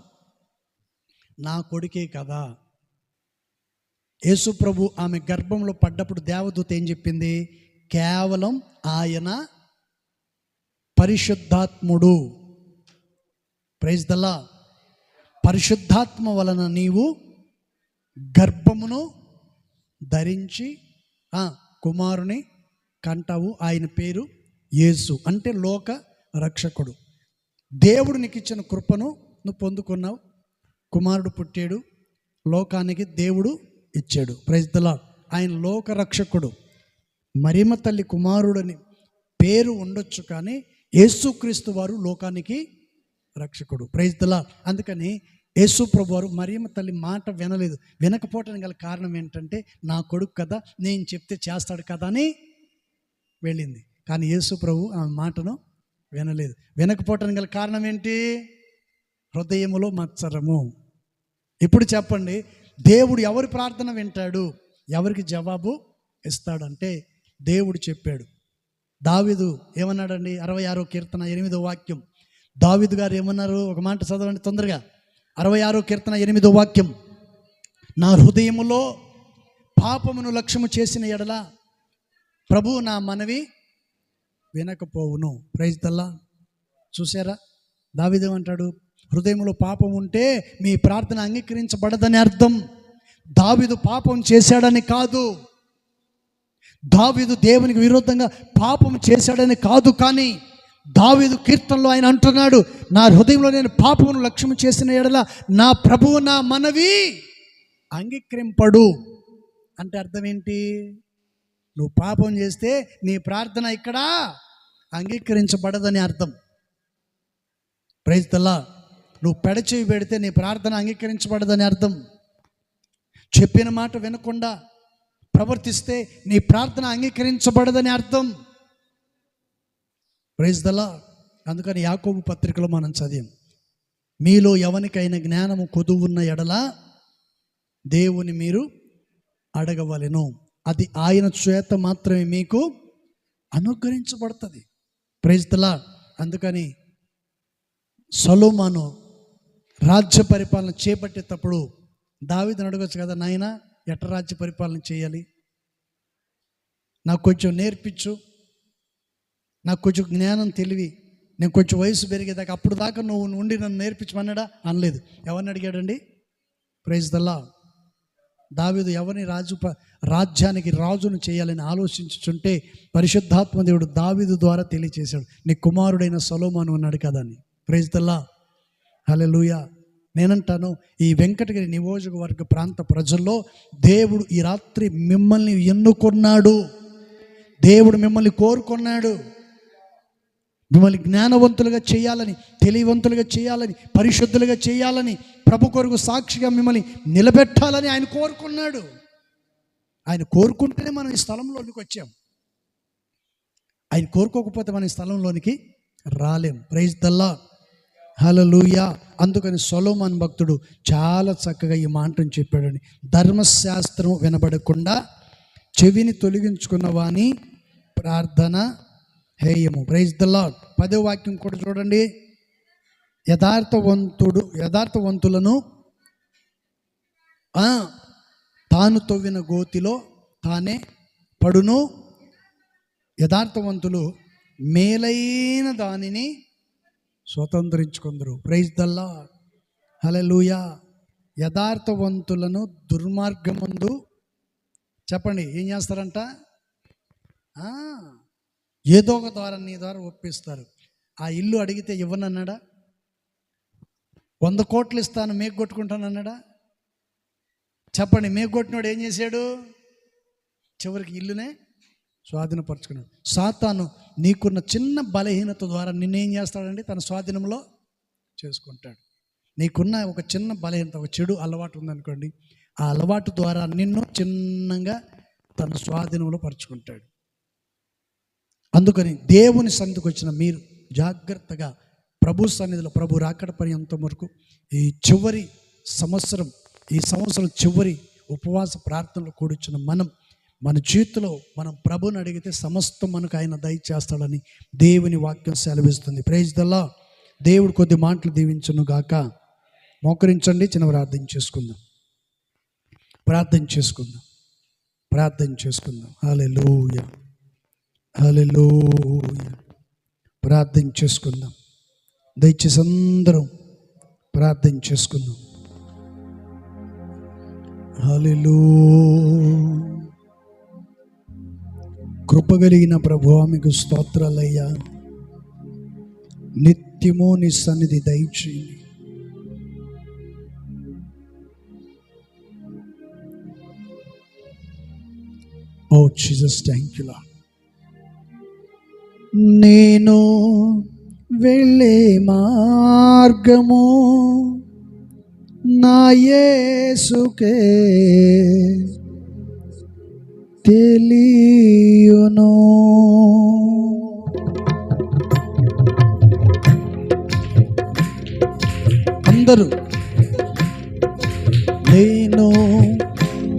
నా కొడుకే కదా. యేసుప్రభు ఆమె గర్భంలో పడ్డప్పుడు దేవదూత ఏం చెప్పింది? కేవలం ఆయన పరిశుద్ధాత్ముడు. Praise the Lord. పరిశుద్ధాత్మ వలన నీవు గర్భమును ధరించి కుమారుని కంటావు. ఆయన పేరు యేసు, అంటే లోక రక్షకుడు. దేవుడు నీకు ఇచ్చిన కృపను నువ్వు పొందుకున్నావు. కుమారుడు పుట్టాడు, లోకానికి దేవుడు ఇచ్చాడు. Praise the Lord. ఆయన లోక రక్షకుడు. మరియమ్మ తల్లి కుమారుడని పేరు ఉండొచ్చు, కానీ యేసుక్రీస్తు వారు లోకానికి రక్షకుడు. Praise the Lord. అందుకని యేసు ప్రభు వారు మరియమ్మ తల్లి మాట వినలేదు. వినకపోవటానికి గల కారణం ఏంటంటే, నా కొడుకు కదా, నేను చెప్తే చేస్తాడు కదా అని వెళ్ళింది. కానీ యేసు ప్రభు ఆమె మాటను వినలేదు. వినకపోవటానికి గల కారణం ఏంటి? హృదయములో మత్సరము. ఇప్పుడు చెప్పండి, దేవుడు ఎవరి ప్రార్థన వింటాడు, ఎవరికి జవాబు ఇస్తాడంటే దేవుడు చెప్పాడు. దావీదు ఏమన్నాడండి? 66వ కీర్తన 8వ వాక్యం. దావీదు గారు ఏమన్నారు? ఒక మాట చదవండి తొందరగా. 66వ కీర్తన 8వ వాక్యం. నా హృదయములో పాపమును లక్ష్యము చేసిన ఎడల ప్రభువు నా మనవి వినకపోవును. Praise the lord. చూసారా? దావీదు ఏమంటాడు? హృదయంలో పాపం ఉంటే మీ ప్రార్థన అంగీకరించబడదని అర్థం. దావీదు పాపం చేశాడని కాదు, దావీదు దేవునికి విరోధంగా పాపం చేశాడని కాదు, కానీ దావీదు కీర్తనలో ఆయన అంటున్నాడు, నా హృదయంలో నేను పాపమును లక్ష్యం చేసిన ఎడల నా ప్రభువు నా మనవి అంగీకరింపడు. అంటే అర్థం ఏంటి? నువ్వు పాపం చేస్తే నీ ప్రార్థన ఇక్కడ అంగీకరించబడదని అర్థం. Praise the Lord. నువ్వు పెడచేయి పెడితే నీ ప్రార్థన అంగీకరించబడదని అర్థం. చెప్పిన మాట వినకుండా ప్రవర్తిస్తే నీ ప్రార్థన అంగీకరించబడదని అర్థం. Praise the Lord. అందుకని యాకోబు పత్రికలో మనం చదివాం, మీలో ఎవరికైనా జ్ఞానము కొదువున్న ఎడల దేవుని మీరు అడగవలెను, అది ఆయన చేత మాత్రమే మీకు అనుగ్రహించబడుతుంది. Praise the Lord. అందుకని సొలొమోను రాజ్య పరిపాలన చేపట్టేటప్పుడు దావీదుని అడగొచ్చు కదా, నాయనా ఎట్ట రాజ్య పరిపాలన చేయాలి, నాకు కొంచెం నేర్పించు, నాకు కొంచెం జ్ఞానం తెలివి నేను కొంచెం వయసు పెరిగేదాకా అప్పుడు దాకా నువ్వు ఉండి నన్ను నేర్పించమన్నాడా అనలేదు. ఎవరిని అడిగాడండి? Praise the lord. దావీదు ఎవరిని రాజ్యానికి రాజును చేయాలని ఆలోచించుంటే పరిశుద్ధాత్మ దేవుడు దావీదు ద్వారా తెలియచేశాడు, నీ కుమారుడైన సొలొమోను ఉన్నాడు కదా అని. Praise the Lord. హల్లెలూయా. నేనంటాను, ఈ వెంకటగిరి నియోజకవర్గ ప్రాంత ప్రజల్లో దేవుడు ఈ రాత్రి మిమ్మల్ని ఎన్నుకున్నాడు. దేవుడు మిమ్మల్ని కోరుకున్నాడు. మిమ్మల్ని జ్ఞానవంతులుగా చేయాలని, తెలివివంతులుగా చేయాలని, పరిశుద్ధులుగా చేయాలని, ప్రభు కొరకు సాక్షిగా మిమ్మల్ని నిలబెట్టాలని ఆయన కోరుకున్నాడు. ఆయన కోరుకుంటేనే మనం ఈ స్థలంలోనికి వచ్చాం. ఆయన కోరుకోకపోతే మనం ఈ స్థలంలోనికి రాలేం. Praise the Lord. హల్లెలూయా. అందుకని సొలొమోను భక్తుడు చాలా చక్కగా ఈ మాటను చెప్పాడని, ధర్మశాస్త్రం వినబడకుండా చెవిని తొలగించుకున్న వాని ప్రార్థన హేయము. Praise the lord. 10వ వాక్యం కూడా చూడండి. యథార్థవంతులను తాను తవ్విన గోతిలో తానే పడును, యథార్థవంతులు మేలైన దానిని స్వతంత్రించుకుందరు. Praise the Lord. హల్లెలూయా. యథార్థవంతులను దుర్మార్గమందు చెప్పండి ఏం చేస్తారంట? ఏదో ఒక ద్వారా నీ ద్వారా ఒప్పిస్తారు. ఆ ఇల్లు అడిగితే ఇవ్వనన్నాడా? 100 కోట్లు ఇస్తాను మేగొట్టుకుంటానన్నాడా? చెప్పండి. మేగొట్టినోడు ఏం చేశాడు? చివరికి ఇల్లునే స్వాధీనపరచుకున్నాడు. సాతాను నీకున్న చిన్న బలహీనత ద్వారా నిన్నేం చేస్తాడండి? తన స్వాధీనంలో చేసుకుంటాడు. నీకున్న ఒక చిన్న బలహీనత, ఒక చెడు అలవాటు ఉందనుకోండి, ఆ అలవాటు ద్వారా నిన్ను చిన్నగా తన స్వాధీనంలో పరుచుకుంటాడు. అందుకని దేవుని సన్నిధికి వచ్చిన మీరు జాగ్రత్తగా ప్రభు సన్నిధిలో, ప్రభు రాకడ పర్యంతం వరకు ఈ సంవత్సరం చివరి ఉపవాస ప్రార్థనలు కూర్చున్న మన జీవితంలో మనం ప్రభుని అడిగితే సమస్తం మనకు ఆయన దయచేస్తాడని దేవుని వాక్యం సెలవిస్తుంది. Praise the Lord. దేవుడు కొద్ది మాటలు దీవించును గాక. మోకరించండి, చిన్న ప్రార్థన చేసుకుందాం. హల్లెలూయా. హల్లెలూయా. ప్రార్థన చేసుకుందాం. దయచేసి అందరం ప్రార్థన చేసుకుందాం. హల్లెలూయా. కృపగలిగిన ప్రభువా మీకు స్తోత్రాలయ్యా. నిత్యము నీ సన్నిధి దయచేయండి. ఓ జీసస్, థ్యాంక్ యూ లార్డ్. నేను వెళ్ళే మార్గము నా యేసుకే తెలియును. అందరూ నేను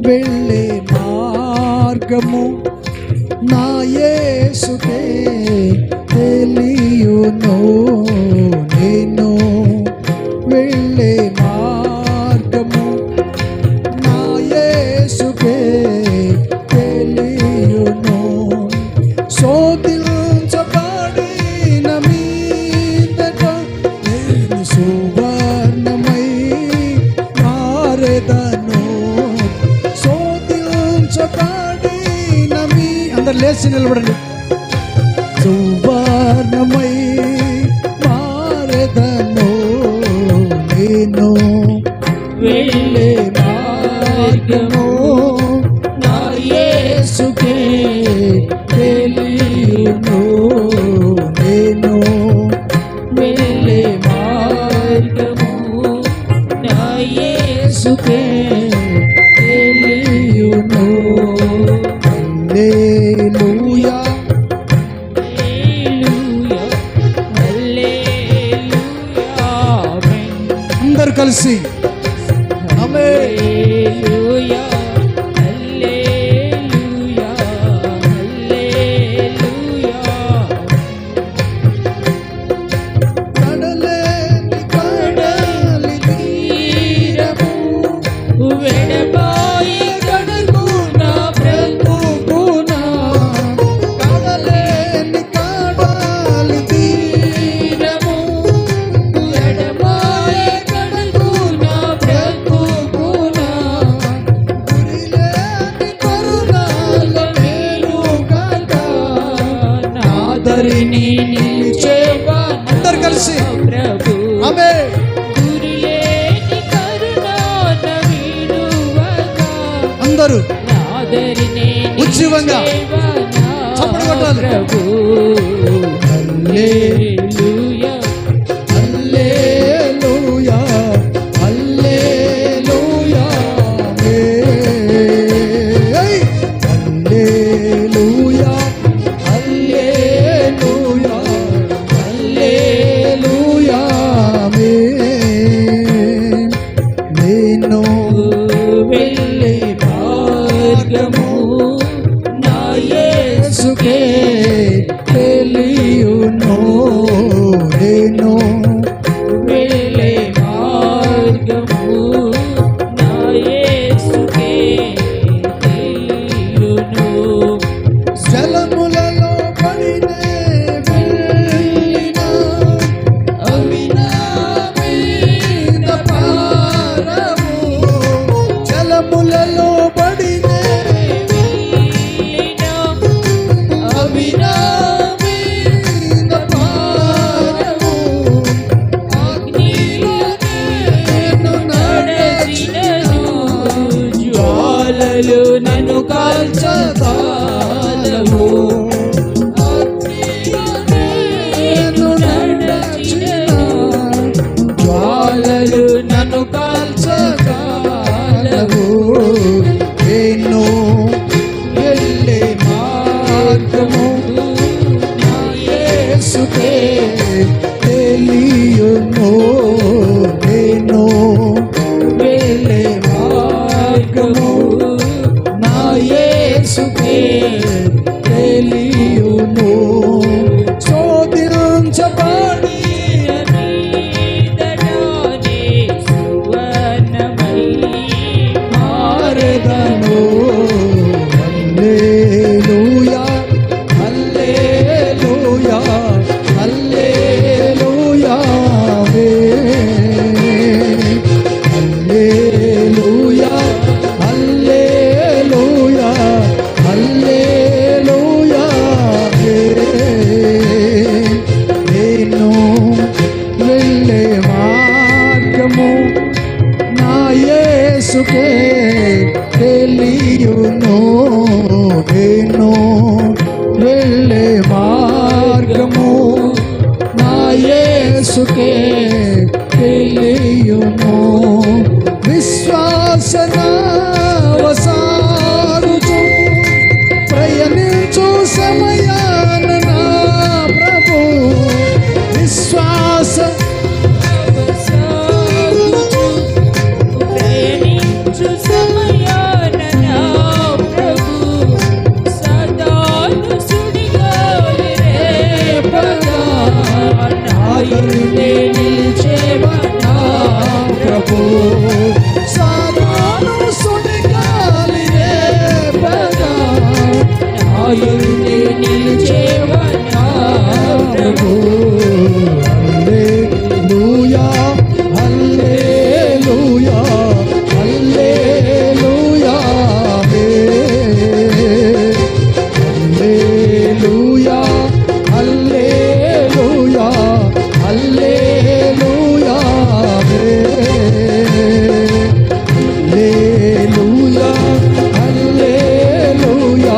వెళ్ళే మార్గము నా యేసుకే తెలియును. నేను వెళ్ళే మార్గము నా యేసుకే తెలియును. శోధించబడిన మీదట నేను సువర్ణమై మారెదను. శోధించబడిన అందరు లేచి నిలబడండి. సువర్ణమై మారెదను. నేను వెళ్ళే మార్గము నా యేసుకే తెలియును. నేను వెళ్ళే మార్గము నా యేసుకే తెలియును. హల్లెలూయా. అందరూ కలిసి హల్లెలూయా, హల్లెలూయా, హల్లెలూయా. కడలి తీరము వెడబాయి కడుగున ప్రభువున. కడలి తీరము నిలిచేవా అందరు కలిసి ప్రభు ఆమేన్. గురిలేని కరుణాన వీడువగా అందరూ నాదరినే ఉజ్జీవంగా నిలిచేవా నా చప్పట్లు కొట్టాలి. ప్రభు హల్లెలూయా హల్లెలూయా హల్లెలూయా హల్లెలూయా హల్లెలూయా హల్లెలూయా నేను వెళ్ళే మార్గము నా యేసుకే తెలియును నేను వెళ్ళే మార్గము నా యేసుకే తెలియును జలములలో పడినే వెళ్ళినా అవి నా మీద పారవు. జలములలో పడినే వెళ్ళినా అవి నా మీద పారవు. అగ్నిలో నేను నడచినను జ్వాలలు నన్ను కాల్చదాలవు నేను నడచినను జ్వాలలు నన్ను కాల్చగలవు. నేను వెళ్ళే మార్గము నా యేసుకే తెలియును. నేను వెళ్ళే మార్గము నా యేసుకే తెలియును. శోధించబడి మీదనే సువర్ణమై మారెదను. హల్లెలూయా హల్లెలూయా హల్లెలూయా హల్లెలూయా హల్లెలూయా హల్లెలూయా నేను వెళ్ళే మార్గము నా యేసుకే తెలియును. నేను వెళ్ళే మార్గము నా యేసుకే తెలియును. విశ్వాసనావసాగుచు ప్రయాణించు సమయాన నా ప్రభు విశ్వాస ప్రయాణించు సమయాన నా ప్రభు సదాను సుడిగాలి రేపగా నాయుడే నిలిచేవా నా ప్రభు సాధారణ సుడిగాలి రేపగా నాయుడే నిలిచేవా నా ప్రభు హల్లెలూయా హల్లెలూయా హల్లెలూయా హల్లెలూయా హల్లెలూయా హల్లెలూయా హల్లెలూయా హల్లెలూయా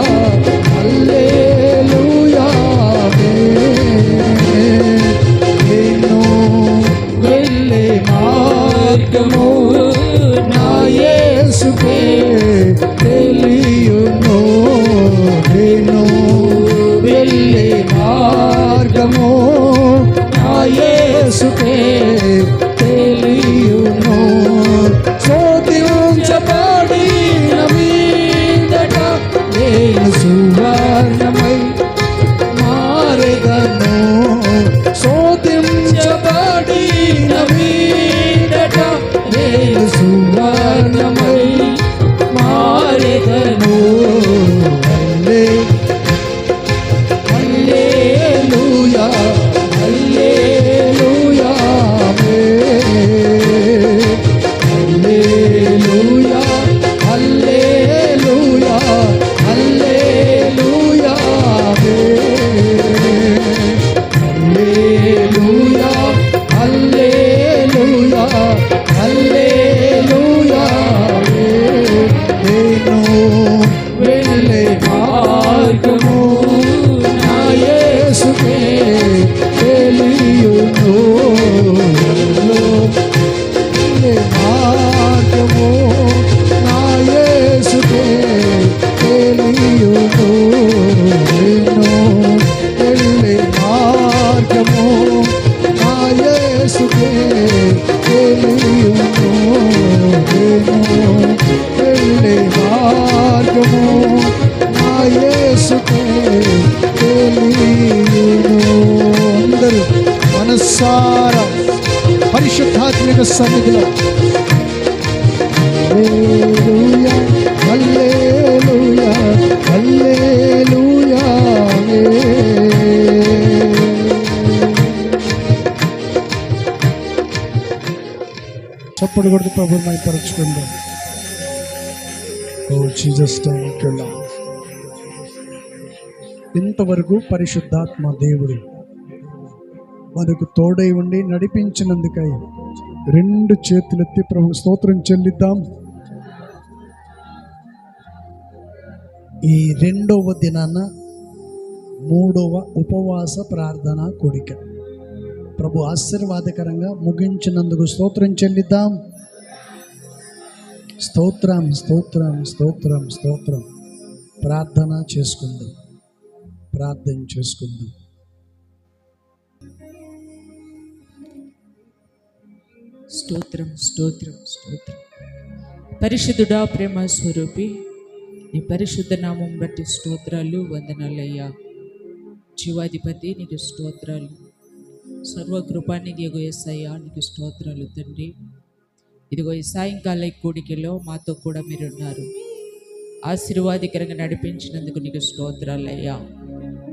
హల్లెలూయా నేను వెళ్ళే మార్గము నా యేసుకే తెలియును. నేను వెళ్ళే మార్గము నా యేసుకే తెలియును. శోధించబడిన మీదట నేను సువర్ణమై మారెదను. శోధించబడిన మీదట నేను సువర్ణమై మారెదను. హల్లెలూయా హల్లెలూయా హల్లెలూయా హల్లెలూయా హల్లెలూయా హల్లెలూయా. నేను వెళ్ళే మార్గము నా యేసుకే తెలియును. వెళ్ళే మార్గము నా యేసుకే తెలియును. నేను వెళ్ళే మార్గము నా యేసుకే తెలియును. నేను వెళ్ళే మార్గము నా యేసుకే తెలియును. అందరూ మనసారా పరిశుద్ధాత్మిక సన్నిధిలో హల్లెలూయా హల్లెలూయా హల్లెలూయా. చప్పుడు కొడుతూ ప్రభువుని మైపరచుకుందాం. ఓ జీసస్ థాంక్ యూ లార్డ్. ఇంతవరకు పరిశుద్ధాత్మ దేవుడు మనకు తోడై ఉండి నడిపించినందుకై రెండు చేతులెత్తి ప్రభు స్తోత్రం చెల్లిద్దాం. ఈ రెండవ దినాన మూడవ ఉపవాస ప్రార్థన కూడిక ప్రభు ఆశీర్వాదకరంగా ముగించినందుకు స్తోత్రం చెల్లిద్దాం. స్తోత్రం స్తోత్రం స్తోత్రం స్తోత్రం. ప్రార్థన చేసుకుందాం, ప్రార్థన చేసుకుందాం. స్తోత్రం స్తోత్రం స్తోత్రం. పరిశుద్ధుడా, ప్రేమ స్వరూపి, నీ పరిశుద్ధ నామం బట్టి స్తోత్రాలు, వందనాలయ్యా. జీవాధిపతి నీకు స్తోత్రాలు, సర్వకృపానిధి యేసయ్యా నీకు స్తోత్రాలు తండ్రి. ఇదిగో ఈ సాయంకాల కూడికలో మాతో కూడా మీరున్నారు. ఆశీర్వాదకరంగా నడిపించినందుకు నీకు స్తోత్రాలయ్యా.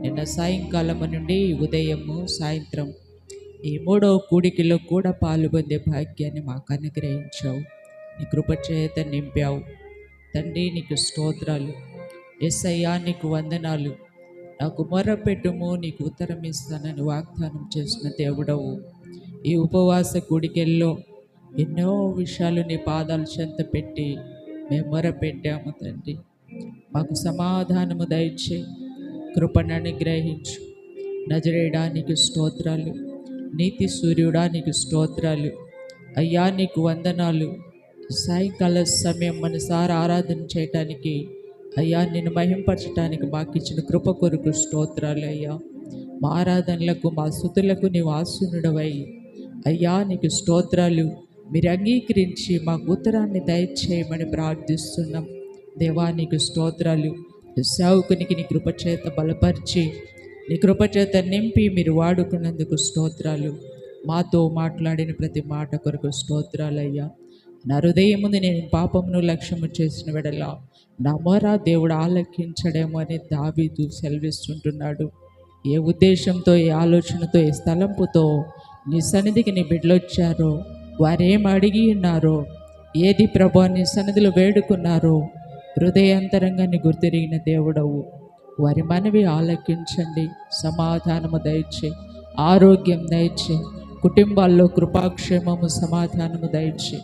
నిన్న సాయంకాలం నుండి ఉదయము సాయంత్రం ఈ మూడవ కూడికలో కూడా పాల్గొందే భాగ్యాన్ని మాకు అనుగ్రహించావు. నీ కృపచేత నింపావు తండ్రి. నీకు స్తోత్రాలు యేసయ్యా, నీకు వందనాలు. నాకు మొరపెట్టుము, నీకు ఉత్తరం ఇస్తానని వాగ్దానం చేసిన దేవుడవు. ఈ ఉపవాస కూడికల్లో ఎన్నో విషయాలు నీ పాదాలు చెంత పెట్టి మేము మొరపెట్టాము తండ్రి. మాకు సమాధానము దయచే, కృపను అనుగ్రహించు. నజరేయుడా నీకు స్తోత్రాలు, నీతి సూర్యుడా నీకు స్తోత్రాలు అయ్యా. నీకు వందనాలు. సాయంకాల సమయం మనసారా ఆరాధన చేయటానికి అయ్యా, నిన్ను మహింపరచడానికి మాకు ఇచ్చిన కృప కొరకు స్తోత్రాలు అయ్యా. మా ఆరాధనలకు మా స్తుతులకు నీవు ఆసీనుడవై అయ్యా నీకు స్తోత్రాలు. మీరు అంగీకరించి మాకు ఉత్తరాన్ని దయచేయమని ప్రార్థిస్తున్నాం దేవా. నీకు స్తోత్రాలు. సేవకునికి నీ కృపచేత బలపరిచి, నీ కృపచేత నింపి మీరు వాడుకున్నందుకు స్తోత్రాలు. మాతో మాట్లాడిన ప్రతి మాట కొరకు స్తోత్రాలయ్యా. నా హృదయం ముందు నేను పాపమును లక్ష్యము చేసిన వెడలా నా మొర దేవుడు ఆలకించడేమో అని దావీదు సెలవిస్తుంటున్నాడు. ఏ ఉద్దేశంతో, ఏ ఆలోచనతో, ఏ స్థలంపుతో నీ సన్నిధికి నీ బిడ్డలొచ్చారో, వారేం అడిగి ఉన్నారో, ఏది ప్రభు నీ సన్నిధిలో వేడుకున్నారో హృదయాంతరంగాన్ని గుర్తిరిగిన దేవుడవు. వారి మనవి ఆలకించండి. సమాధానము దయచే, ఆరోగ్యం దయచే, కుటుంబాల్లో కృపాక్షేమము సమాధానము దయచే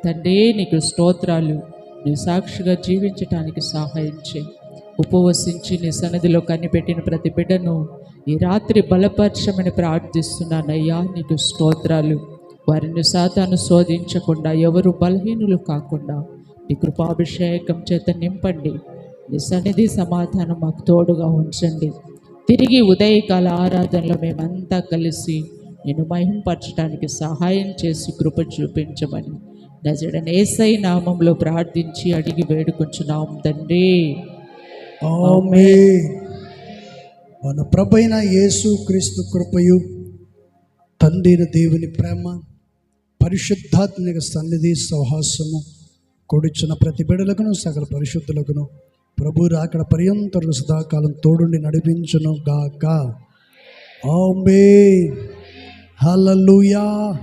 తండ్రి. నీకు స్తోత్రాలు. నీ సాక్షిగా జీవించటానికి సహాయం చేయి. ఉపవసించి నీ సన్నిధిలో కనిపెట్టిన ప్రతి బిడ్డను ఈ రాత్రి బలపరచమని ప్రార్థిస్తున్నానయ్యా. నీకు స్తోత్రాలు. వారిని సాతాను శోధించకుండా, ఎవరు బలహీనులు కాకుండా నీ కృపాభిషేకం చేత నింపండి. నీ సన్నిధి సమాధానం మాకు తోడుగా ఉంచండి. తిరిగి ఉదయకాల ఆరాధనలో మేమంతా కలిసి నిన్ను మహింపరచడానికి సహాయం చేసి కృప చూపించమని నజరేయుడైన యేసయ్య నామంలో ప్రార్థించి అడిగి వేడుకొంచున్నాం తండ్రి. ఆమేన్. మన ప్రభువైన యేసుక్రీస్తు కృపయు, తండ్రి దేవుని ప్రేమ, పరిశుద్ధాత్మిక సన్నిధి సహవాసము కూడిచున్న ప్రతి బిడ్డలకును సకల పరిశుద్ధులకును ప్రభు రాకడ పర్యంతరం సదాకాలం తోడుండి నడిపించును గాక. ఆమేన్. హల్లెలూయా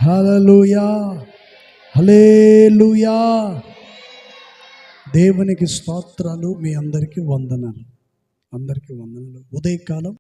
హల్లెలూయా హల్లెలూయా. దేవునికి స్తోత్రాలు. మీ అందరికీ వందనాలు. అందరికీ వందనాలు. ఉదయకాలం